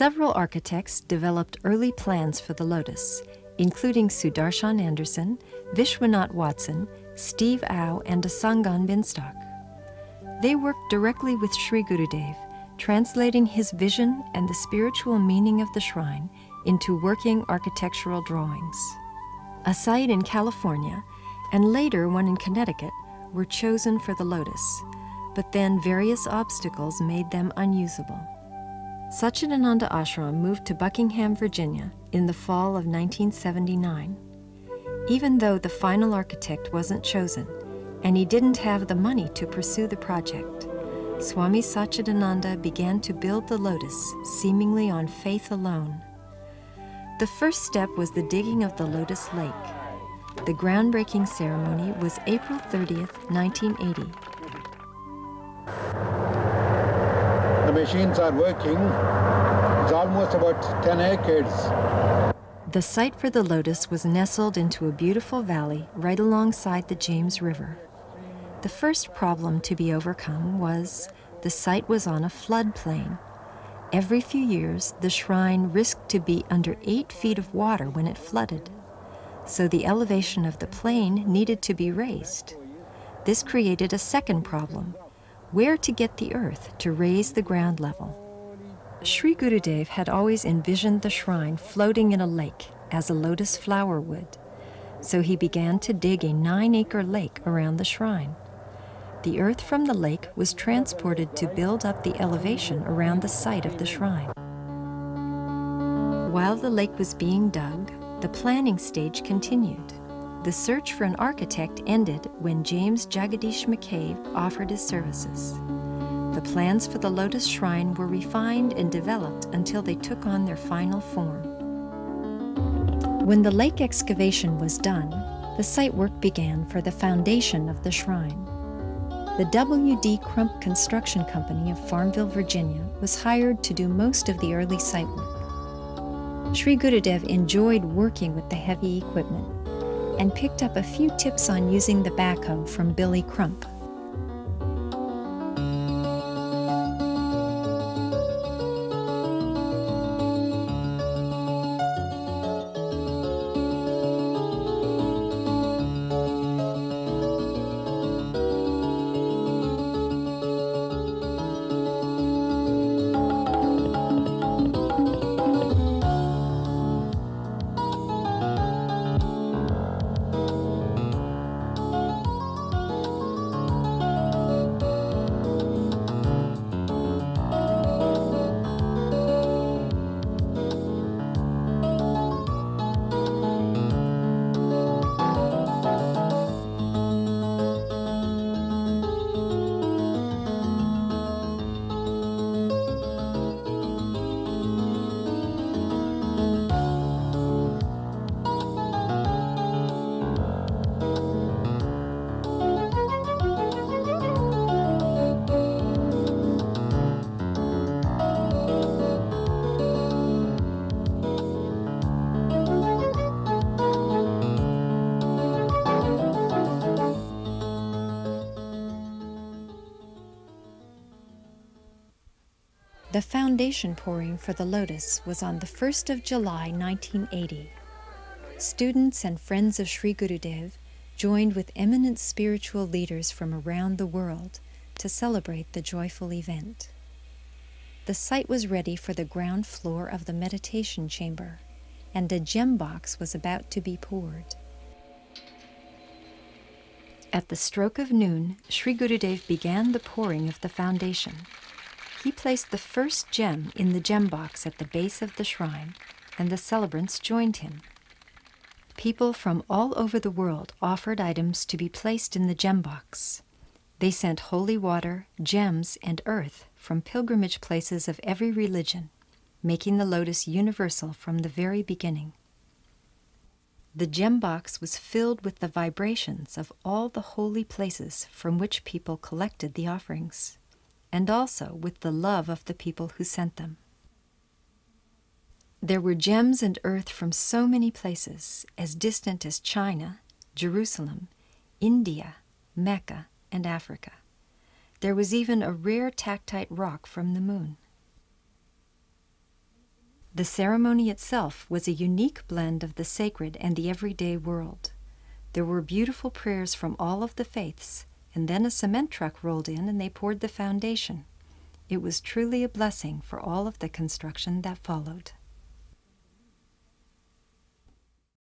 Several architects developed early plans for the lotus, including Sudarshan Anderson, Vishwanath Watson, Steve Au, and Asangan Binstock. They worked directly with Sri Gurudev, translating his vision and the spiritual meaning of the shrine into working architectural drawings. A site in California, and later one in Connecticut, were chosen for the lotus, but then various obstacles made them unusable. Satchidananda Ashram moved to Buckingham, Virginia in the fall of 1979. Even though the final architect wasn't chosen, and he didn't have the money to pursue the project, Swami Satchidananda began to build the lotus seemingly on faith alone. The first step was the digging of the Lotus Lake. The groundbreaking ceremony was April 30th, 1980. The machines are working. It's almost about 10 acres. The site for the lotus was nestled into a beautiful valley right alongside the James River. The first problem to be overcome was the site was on a floodplain. Every few years, the shrine risked to be under 8 feet of water when it flooded. So the elevation of the plain needed to be raised. This created a second problem: where to get the earth to raise the ground level. Sri Gurudev had always envisioned the shrine floating in a lake as a lotus flower would, so he began to dig a 9-acre lake around the shrine. The earth from the lake was transported to build up the elevation around the site of the shrine. While the lake was being dug, the planning stage continued. The search for an architect ended when James Jagadish McCabe offered his services. The plans for the Lotus Shrine were refined and developed until they took on their final form. When the lake excavation was done, the site work began for the foundation of the shrine. The W.D. Crump Construction Company of Farmville, Virginia, was hired to do most of the early site work. Sri Gurudev enjoyed working with the heavy equipment and picked up a few tips on using the backhoe from Billy Crump. The foundation pouring for the Lotus was on the 1st of July, 1980. Students and friends of Sri Gurudev joined with eminent spiritual leaders from around the world to celebrate the joyful event. The site was ready for the ground floor of the meditation chamber, and a gem box was about to be poured. At the stroke of noon, Sri Gurudev began the pouring of the foundation. He placed the first gem in the gem box at the base of the shrine, and the celebrants joined him. People from all over the world offered items to be placed in the gem box. They sent holy water, gems, and earth from pilgrimage places of every religion, making the lotus universal from the very beginning. The gem box was filled with the vibrations of all the holy places from which people collected the offerings, and also with the love of the people who sent them. There were gems and earth from so many places, as distant as China, Jerusalem, India, Mecca, and Africa. There was even a rare tactite rock from the moon. The ceremony itself was a unique blend of the sacred and the everyday world. There were beautiful prayers from all of the faiths, and then a cement truck rolled in and they poured the foundation. It was truly a blessing for all of the construction that followed.